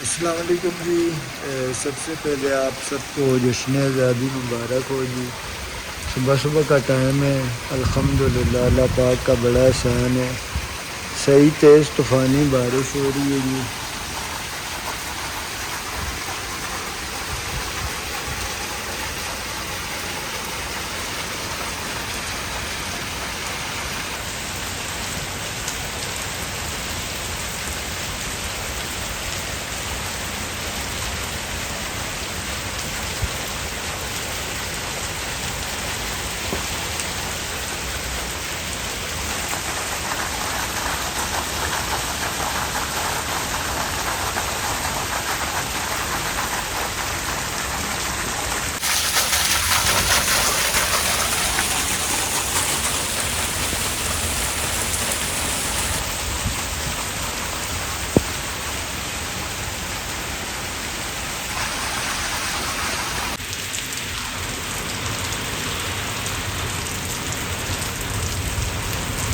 السلام علیکم جی۔ سب سے پہلے آپ سب کو جشن آزادی مبارک ہو جی۔ صبح صبح کا ٹائم ہے، الحمدللہ اللہ پاک کا بڑا احسان ہے، صحیح تیز طوفانی بارش ہو رہی ہے جی۔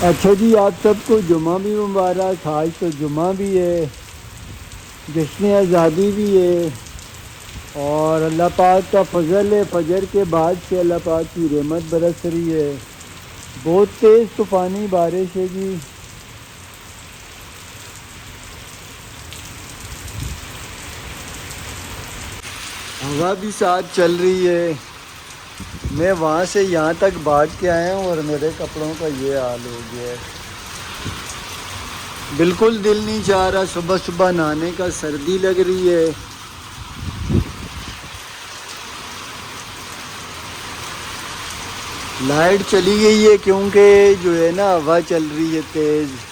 اچھا جی، آپ سب کو جمعہ بھی مبارک۔ آج تو جمعہ بھی ہے، جشن آزادی بھی ہے، اور اللہ پاک کا فضل ہے، فجر کے بعد سے اللہ پاک کی رحمت برس رہی ہے، بہت تیز طوفانی بارش ہے جی۔ ہوا بھی ساتھ چل رہی ہے۔ میں وہاں سے یہاں تک بھاگ کے آیا ہوں اور میرے کپڑوں کا یہ حال ہو گیا ہے، بالکل دل نہیں چاہ رہا صبح صبح نہانے کا، سردی لگ رہی ہے۔ لائٹ چلی گئی ہے کیونکہ جو ہے نا ہوا چل رہی ہے تیز۔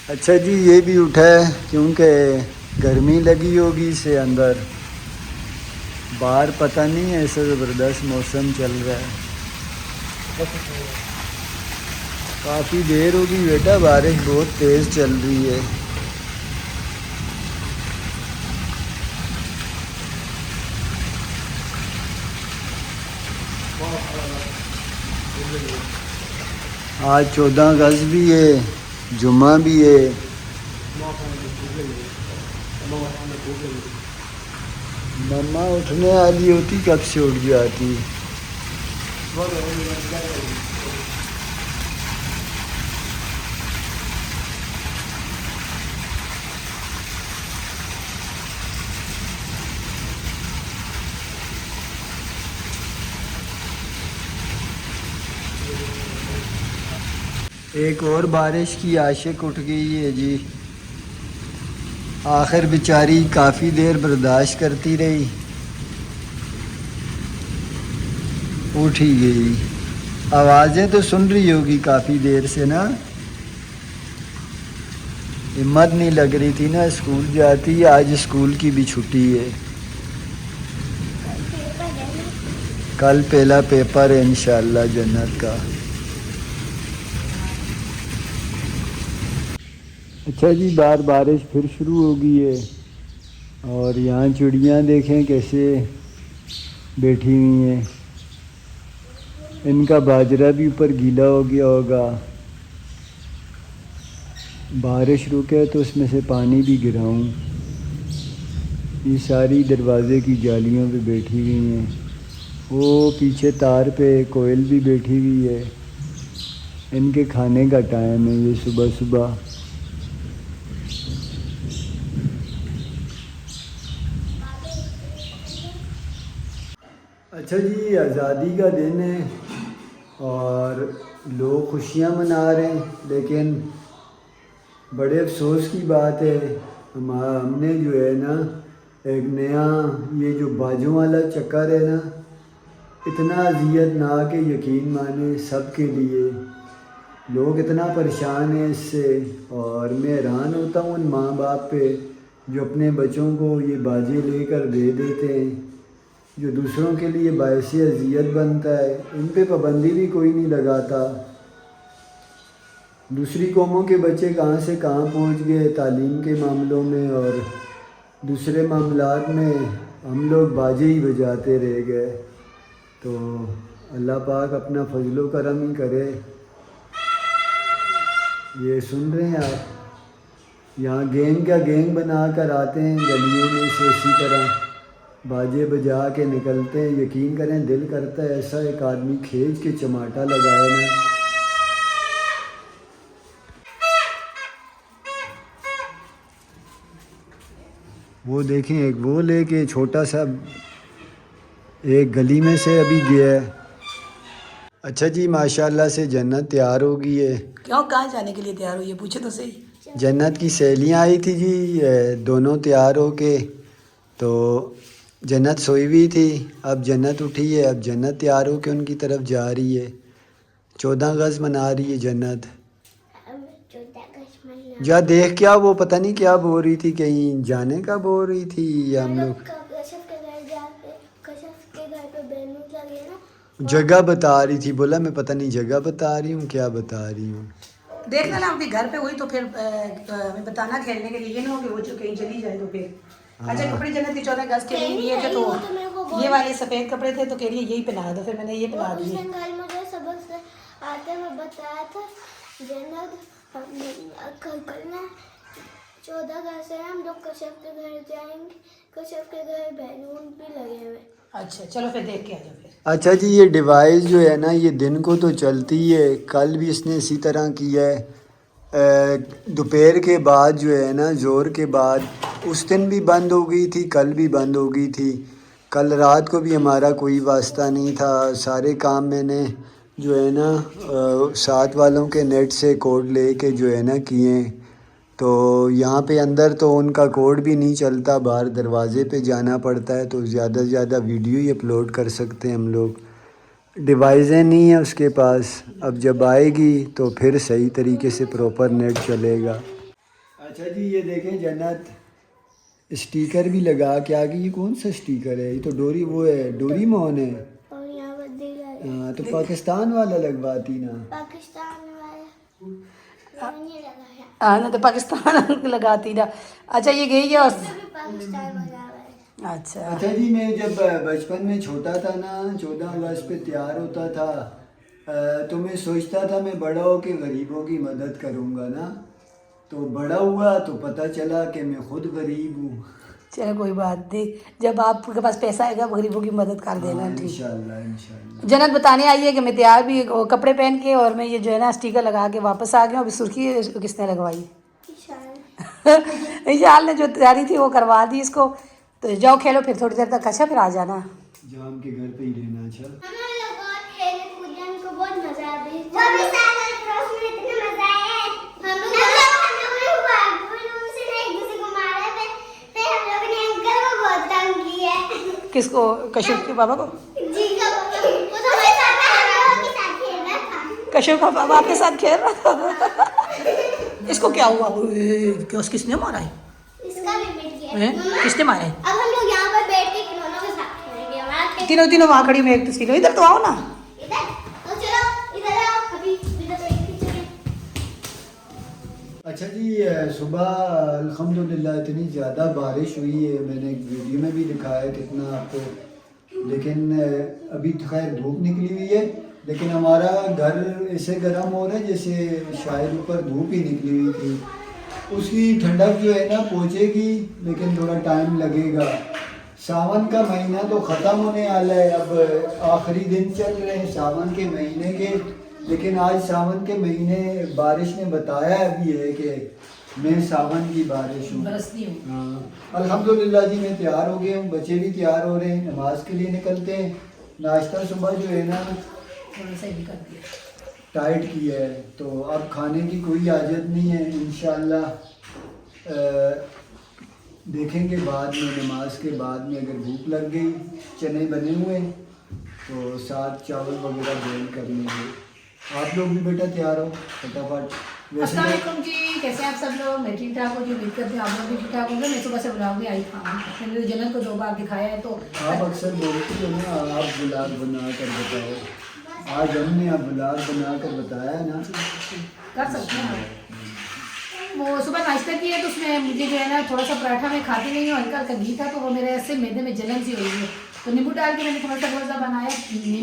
اچھا جی یہ بھی اٹھا ہے کیونکہ گرمی لگی ہوگی اسے اندر. باہر پتہ نہیں ہے، ایسا زبردست موسم چل رہا ہے. کافی دیر ہوگی بیٹا، بارش بہت تیز چل رہی ہے. آج 14 اگست بھی ہے، جمعہ بھی ہے. مما اٹھنے والی ہوتی کب سے اٹھ جاتی. ایک اور بارش کی عاشق اٹھ گئی ہے جی. آخر بیچاری کافی دیر برداشت کرتی رہی، اٹھ ہی گئی. آوازیں تو سن رہی ہوگی کافی دیر سے نا. ہمت نہیں لگ رہی تھی نا اسکول جاتی. آج اسکول کی بھی چھٹی ہے، کل پہلا پیپر ہے انشاءاللہ جنت کا. اچھا جی باہر بارش پھر شروع ہو گئی ہے، اور یہاں چڑیاں دیکھیں کیسے بیٹھی ہوئی ہیں. ان کا باجرہ بھی اوپر گیلا ہو گیا ہوگا، بارش رکے تو اس میں سے پانی بھی گراؤں. یہ ساری دروازے کی جالیوں پہ بیٹھی ہوئی ہیں. وہ پیچھے تار پہ کوئل بھی بیٹھی ہوئی ہے. ان کے کھانے کا ٹائم ہے یہ صبح صبح. اچھا جی آزادی کا دن ہے اور لوگ خوشیاں منا رہے ہیں، لیکن بڑے افسوس کی بات ہے ہم نے جو ہے نا ایک نیا یہ جو باجوں والا چکر ہے نا، اتنا اذیت ناک ہے یقین مانے سب کے لیے. لوگ اتنا پریشان ہیں اس سے، اور میں حیران ہوتا ہوں ان ماں باپ پہ جو اپنے بچوں کو یہ باجے لے کر دے دیتے ہیں، جو دوسروں کے لیے باعث اذیت بنتا ہے. ان پہ پابندی بھی کوئی نہیں لگاتا. دوسری قوموں کے بچے کہاں سے کہاں پہنچ گئے تعلیم کے معاملوں میں، اور دوسرے معاملات میں ہم لوگ باجے ہی بجاتے رہ گئے. تو اللہ پاک اپنا فضل و کرم ہی کرے. یہ سن رہے ہیں آپ، یہاں گینگ کا گینگ بنا کر آتے ہیں گلیوں میں سے، اسی طرح باجے بجا کے نکلتے ہیں. یقین کریں دل کرتا ہے ایسا ایک آدمی کھینچ کے چماٹا لگائے نا. وہ دیکھیں ایک وہ لے کے چھوٹا سا ایک گلی میں سے ابھی گیا ہے. اچھا جی ماشاءاللہ سے جنت تیار ہو گئی ہے. کیوں کہاں جانے کے لیے تیار ہوئی ہے پوچھے تو صحیح. جنت کی سہیلیاں آئی تھی جی، دونوں تیار ہو کے. تو جنت سوئی ہوئی تھی، اب جنت اٹھی ہے، اب جنت تیار ہو کے ان کی طرف جا رہی ہے. 14 اگست منا رہی ہے جنت. جا دیکھ کیا وہ پتہ نہیں کیا بول رہی تھی، کہیں جانے کا بول رہی تھی یا ہم لوگ جگہ بتا رہی تھی. بولا میں پتہ نہیں جگہ بتا رہی ہوں کیا بتا رہی ہوں. دیکھنا نا اپنے گھر پہ ہوئی تو پھر ہمیں بتانا کھیلنے کے لیے، یہ نہ ہو کہ وہ کہیں چلی جائے تو پھر. اچھا کپڑے جنت کی 14 اگست کے لیے لیے تھے تو یہ والے سفید کپڑے تھے تو کہہ رہی ہے یہی پہنا دو، پھر میں نے یہ پہنا دیے. مجھے سبق سے آتے میں بتایا تھا جنت کل نا 14 اگست سے ہم لوگ کشف کے گھر جائیں گے. کشف کے گھر بیلون بھی لگے ہوئے. اچھا چلو پھر دیکھ کے آ جاؤ پھر. اچھا جی یہ ڈیوائس جو ہے نا یہ دن کو تو چلتی ہے، کل بھی اس نے اسی طرح کیا ہے. دوپہر کے بعد جو ہے نا زور کے بعد اس دن بھی بند ہو گئی تھی، کل بھی بند ہو گئی تھی. کل رات کو بھی ہمارا کوئی واسطہ نہیں تھا، سارے کام میں نے جو ہے نا ساتھ والوں کے نیٹ سے کوڈ لے کے جو ہے نا کیے. تو یہاں پہ اندر تو ان کا کوڈ بھی نہیں چلتا، باہر دروازے پہ جانا پڑتا ہے. تو زیادہ سے زیادہ ویڈیو ہی اپلوڈ کر سکتے ہیں ہم لوگ. ڈیوائسیں نہیں ہیں اس کے پاس، اب جب آئے گی تو پھر صحیح طریقے سے پراپر نیٹ چلے گا. اچھا جی یہ دیکھیں جنت اسٹیکر بھی لگا کے آگے. یہ کون سا اسٹیکر ہے؟ یہ تو ڈوری وہ ہے ڈوری مون ہے. اور یہاں پر دل ہے. ہاں تو پاکستان والا لگواتی نا. پاکستان والا نہیں لگایا. ہاں نا تو پاکستان لگاتی نا. اچھا یہ گئی ہے پاکستان والا ہے. اچھا اچھا جی میں جب بچپن میں چھوٹا تھا نا 14 اگست پہ تیار ہوتا تھا تو میں سوچتا تھا میں بڑا ہو کے غریبوں کی مدد کروں گا نا. تو بڑا ہوا تو پتہ چلا کہ میں خود غریب ہوں. چلو کوئی بات نہیں, جب آپ کے پاس پیسہ آئے گا غریبوں کی مدد کر دینا. ٹھیک. انشاءاللہ انشاءاللہ. جنت بتانے آئی ہے کہ میں تیار بھی کپڑے پہن کے اور میں یہ جو ہے نا اسٹیکر لگا کے واپس آ گیا ہوں. ابھی سرخی کس نے لگوائی؟ ایشال نے جو تیاری تھی وہ کروا دی اس کو. تو جاؤ کھیلو پھر تھوڑی دیر تک. اچھا پھر آ جانا. جام کے گھر پہ ہی رہنا. اچھا ہمیں لوگ بہت کھیلے کودے, ہم کو بہت مزہ آیا. وہ بھی ساتھ میں کراس میں اتنا مزہ آیا ہے. ہم لوگ سے ایک دوسرے کو مارا ہے. پھر ہم لوگوں نے انکل کو بہت تنگ کیا ہے. کس کو؟ کشف کے بابا کو؟ جی وہ تو ہمارے ساتھ ہم لوگوں کے ساتھ کھیل رہا تھا. کشف کا بابا آپ کے ساتھ کھیل رہا تھا. اس کو کیا ہوا؟ کس نے مارا ہے؟ اس کا بھی بیٹ گیا. کس نے مارا ہے؟ اب ہم لوگ یہاں پر بیٹھ کے کھلونوں کے ساتھ کھیلیں گے. ہمارا تینوں وہاں کھڑی میں ایک تصویر. ادھر تو آؤ نا. ادھر تو چلو ادھر آؤ. ابھی ادھر بیٹھ کے. اچھا جی صبح الحمدللہ اتنی زیادہ بارش ہوئی ہے. میں نے ایک ویڈیو میں بھی دکھایا ہے کتنا آپ کو. لیکن ابھی خیر دھوپ نکلی ہوئی ہے. لیکن ہمارا گھر ایسے گرم ہو رہا ہے جیسے شاید اوپر دھوپ ہی نکلی ہوئی تھی. اس کی ٹھنڈک جو ہے نا پہنچے گی لیکن تھوڑا ٹائم لگے گا. ساون کا مہینہ تو ختم ہونے والا ہے. اب آخری دن چل رہے ہیں ساون کے مہینے کے. لیکن آج ساون کے مہینے بارش نے بتایا بھی ہے کہ میں ساون کی بارش ہوں. ہاں الحمدللہ جی میں تیار ہو گیا ہوں. بچے بھی تیار ہو رہے ہیں, نماز کے لیے نکلتے ہیں. ناشتہ صبح جو ہے نا ٹائٹ کیا ہے تو اب کھانے کی کوئی حاجت نہیں ہے. انشاءاللہ دیکھیں گے بعد میں نماز کے بعد میں اگر بھوک لگ گئی. چنے بنے ہوئے تو ساتھ چاول وغیرہ بوائل کر لیں گے. آپ لوگ بھی بیٹا تیار ہو فٹافٹ. السلام علیکم جی, کیسے ہیں آپ سب لوگ؟ میں ٹھیک ٹھاک ہوں جی. امید کرتے ہیں آپ لوگ بھی ٹھیک ٹھاک ہوں گے. میں صبح سے بلاگ میں آئی تھا. میں نے جنت کو 2 بار دکھایا ہے. تو آپ اکثر بولتی ہو نا آپ بلاگ بنا کر بتاؤ. آج ہم نے آپ بلاگ بنا کر بتایا نا. کر سکتے ہیں. وہ صبح ناشتہ کیا تو اس میں مجھے جو ہے نا تھوڑا سا پراٹھا میں کھاتی نہیں ہوں. ہلکا ہلکا گھی تھا تو وہ میرے ایسے میدے میں جلن سی ہوئی ہے. تو نیمبو ڈال کے میں نے تھوڑا سا بنایا.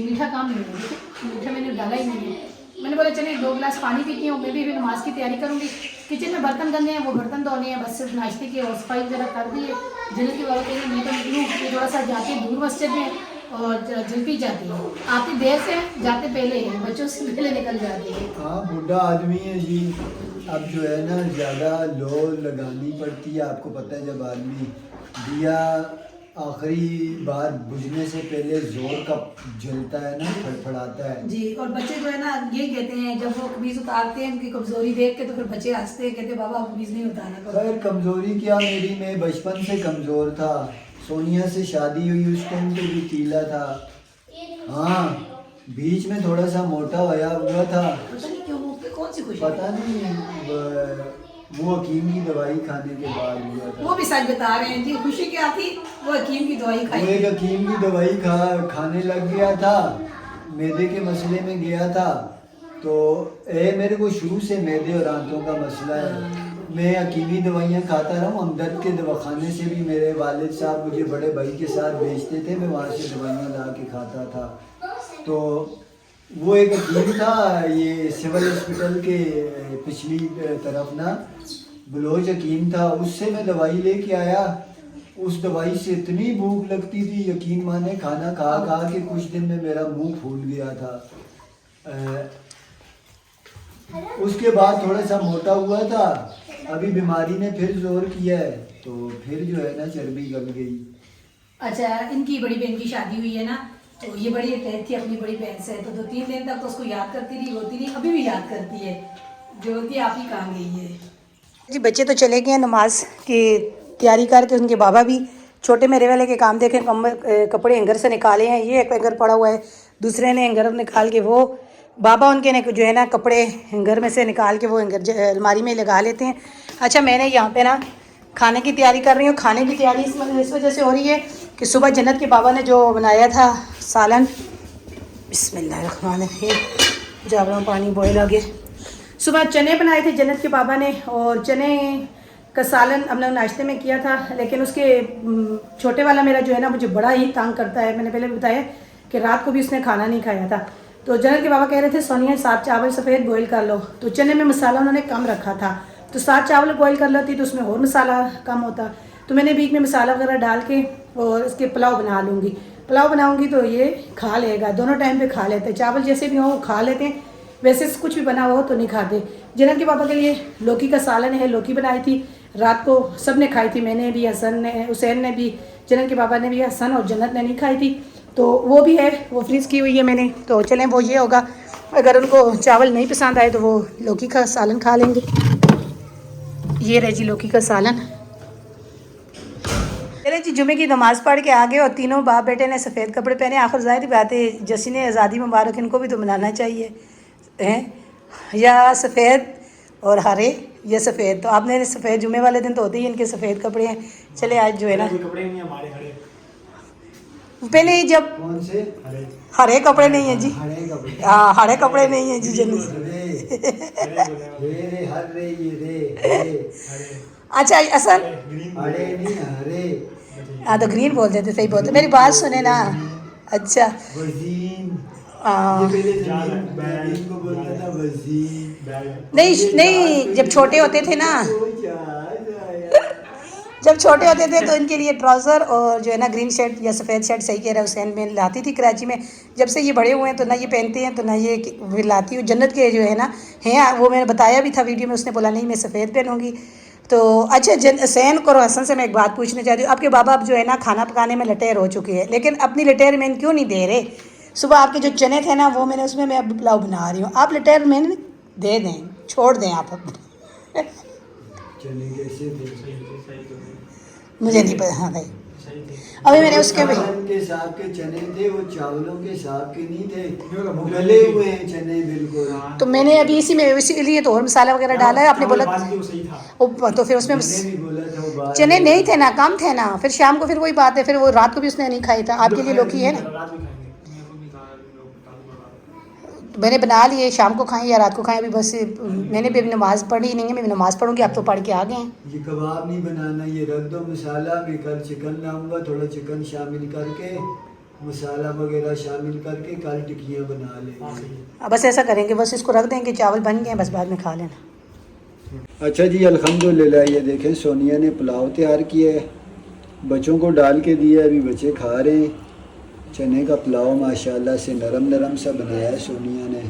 میٹھا کام نہیں ہے, میٹھا میں نے ڈالا ہی نہیں ہے. میں نے بولا چلے 2 گلاس پانی پیتی ہوں. میں بھی نماز کی تیاری کروں گی. کچن میں برتن گندے ہیں وہ برتن دھونے ہیں. بس صرف ناشتے کی اور صفائی وغیرہ کر دی ہے. جنت کی بابا کہیں میں تو نکلوں کہ تھوڑا سا جاتی دور مسجد میں اور جلدی جاتی ہے. آتی دیر سے جاتے پہلے ہیں, بچوں سے پہلے نکل جاتی ہے. ہاں بوڑھا آدمی ہے جی. اب جو ہے نا زیادہ لو لگانی پڑتی ہے. آپ کو پتہ ہے جب آدمی دیا آخری بار بجھنے سے پہلے زور کا جلتا ہے نا, پھڑپھڑاتا ہے جی. اور بچے جو ہے نا یہی کہتے ہیں جب وہ قمیض اتارتے ہیں ان کی کمزوری دیکھ کے تو پھر بچے ہنستے ہیں, کہتے ہیں بابا قمیض نہیں اتارنا. خیر کمزوری کیا میری, میں بچپن سے کمزور تھا. سونیا سے شادی ہوئی اس ٹائم پہ بھی تیلا تھا. ہاں بیچ میں تھوڑا سا موٹا ہوا تھا. پتہ نہیں کیوں منہ پہ کون سی خوشی. پتہ نہیں وہ حکیم کی دوائی کھانے کے بعد ہوا تھا. وہ بھی سچ بتا رہے ہیں جی. خوشی کیا تھی؟ وہ حکیم کی دوائی وہ کھائی. ایک حکیم کی دوائی کھانے لگ گیا تھا. معدے کے مسئلے میں گیا تھا. تو میرے کو شروع سے معدے اور آنتوں کا مسئلہ ہے. میں حکیمی دوائیاں کھاتا رہا ہوں. ہمدرد کے دواخانے سے بھی میرے والد صاحب مجھے بڑے بھائی کے ساتھ بھیجتے تھے. میں وہاں سے دوائیاں لا کے کھاتا تھا. تو وہ ایک حکیم تھا یہ سول ہاسپٹل کے پچھلی طرف نا, بلوچ حکیم تھا. اس سے میں دوائی لے کے آیا. اس دوائی سے اتنی بھوک لگتی تھی یقین مانے, کھانا کھا کھا کے کچھ دن میں میرا منہ پھول گیا تھا. اس کے بعد تھوڑا سا موٹا ہوا تھا. ابھی بیماری نے پھر زور کیا ہے تو پھر جو ہے نا چربی گل گئی. اچھا ان کی بڑی بہن کی شادی ہوئی ہے نا, تو یہ بڑی اٹیچ تھی اپنی بڑی بہن سے. تو 2-3 دن تک تو اس کو یاد کرتی رہی, ہوتی رہی. ابھی بھی یاد کرتی ہے. جو ہوتی ہے آپ ہی کہاں گئی ہے جی. بچے تو چلے گئے ہیں نماز کی تیاری کر کے. ان کے بابا بھی چھوٹے میرے والے کے کام دیکھیں, کپڑے ہینگر سے نکالے ہیں. یہ ایک ہینگر پڑا ہوا ہے, دوسرے نے ہینگر نکال کے وہ بابا ان کے جو ہے نا کپڑے گھر میں سے نکال کے وہ الماری میں لگا لیتے ہیں. اچھا میں نے یہاں پہ نا کھانے کی تیاری کر رہی ہوں. کھانے کی تیاری اس وجہ سے ہو رہی ہے کہ صبح جنت کے بابا نے جو بنایا تھا سالن, بسم اللہ الرحمن الرحیم, جا رہا ہوں پانی بوائل آگے. صبح چنے بنائے تھے جنت کے بابا نے, اور چنے کا سالن ہم نے ناشتے میں کیا تھا. لیکن اس کے چھوٹے والا میرا جو ہے نا مجھے بڑا ہی تانگ کرتا ہے. میں نے پہلے بھی بتایا کہ رات کو بھی اس نے کھانا نہیں کھایا تھا. تو جنت کے بابا کہہ رہے تھے سونیا 7 چاول سفید بوائل کر لو. تو چنے میں مسالہ انہوں نے کم رکھا تھا, تو 7 چاول بوائل کر لیتی تو اس میں اور مسالہ کم ہوتا. تو میں نے بیچ میں مسالہ وغیرہ ڈال کے اور اس کے پلاؤ بنا لوں گی. پلاؤ بناؤں گی تو یہ کھا لے گا, دونوں ٹائم پہ کھا لیتے. چاول جیسے بھی ہوں وہ کھا لیتے ہیں, ویسے کچھ بھی بنا ہو تو نہیں کھاتے. جنت کے پاپا کے لیے لوکی کا سالن ہے, لوکی بنائی تھی رات کو, سب نے کھائی تھی. میں نے بھی, حسن نے, حسین نے بھی, جنت کے پاپا نے بھی, حسن اور جنت نے نہیں کھائی تھی. تو وہ بھی ہے, وہ فریز کی ہوئی ہے میں نے. تو چلیں وہ یہ ہوگا, اگر ان کو چاول نہیں پسند آئے تو وہ لوکی کا سالن کھا لیں گے. یہ رہے جی لوکی کا سالن. چلے جی جمعے کی نماز پڑھ کے آگے, اور تینوں باپ بیٹے نے سفید کپڑے پہنے. آخر ظاہر بات ہے جسی نے آزادی مبارک, ان کو بھی تو منانا چاہیے ہیں, یا سفید اور ہرے یا سفید. تو آپ نے سفید جمعے والے دن تو ہوتے ہی ان کے سفید کپڑے ہیں. چلے آج جو ہے نا پہلے ہی جب کون سے ہرے کپڑے نہیں ہیں جی, ہرے کپڑے, ہاں ہرے کپڑے نہیں ہیں جی جنت. رے ہر رے یہ رے اچھا اصل ہرے نہیں ہرے, ہاں تو گرین بول دیتے, صحیح بولتے, میری بات سنیں نا. اچھا وزین, ہاں یہ پہلے زمین کو بولتا تھا وزین. نہیں جب چھوٹے ہوتے تھے نا, جب چھوٹے ہوتے تھے تو ان کے لیے ٹراؤزر اور جو ہے نا گرین شرٹ یا سفید شرٹ, صحیح کہہ رہا ہے حسین, میں لاتی تھی کراچی میں. جب سے یہ بڑے ہوئے ہیں تو نہ یہ پہنتے ہیں تو نہ یہ لاتی ہوں. جنت کے جو ہے نا ہیں, وہ میں نے بتایا بھی تھا ویڈیو میں, اس نے بولا نہیں میں سفید پہنوں گی. تو اچھا حسین کو اور حسن سے میں ایک بات پوچھنا چاہتی ہوں. آپ کے بابا اب جو ہے نا کھانا پکانے میں لٹیر ہو چکے ہیں, لیکن اپنی لٹیر مین کیوں نہیں دے رہے؟ صبح آپ کے جو چنے تھے نا وہ میں نے اس میں اب پلاؤ بنا رہی ہوں. آپ لٹیر مین دے دیں, چھوڑ دیں آپ اپنے. چنے کیسے مجھے نہیں پتا. ہاں بھائی ابھی میں نے اس کے کے حساب کے چنے تھے, وہ چاولوں کے حساب کے نہیں تھے, گلے ہوئے ہیں چنے بالکل. تو میں نے ابھی اسی لیے تو اور مسالہ وغیرہ ڈالا ہے. آپ نے بولا تو پھر اس میں چنے نہیں تھے نا, کم تھے نا. پھر شام کو پھر وہی بات ہے, پھر وہ رات کو بھی اس نے نہیں کھائی تھا. آپ کے لیے لوکی ہے نا, میں نے بنا لیے, شام کو کھائیں یا رات کو کھائیں. ابھی بس میں نے بھی ابھی نماز پڑھی نہیں ہے, میں نماز پڑھوں گی. آپ تو پڑھ کے آ گئے ہیں. یہ کباب نہیں بنانا, یہ رکھ دو مسالہ. میں کل چکن لاؤں گا, تھوڑا چکن شامل کر کے, مسالہ وغیرہ شامل کر کے کل ٹکیاں بنا لیں گے. بس ایسا کریں گے, بس اس کو رکھ دیں گے, چاول بن گئے, بس بعد میں کھا لینا. اچھا جی الحمدللہ, یہ دیکھیں سونیا نے پلاؤ تیار کیا ہے, بچوں کو ڈال کے دیا, ابھی بچے کھا رہے ہیں. چنے کا پلاؤ ماشاءاللہ سے نرم نرم سا بنایا ہے سونیا نے.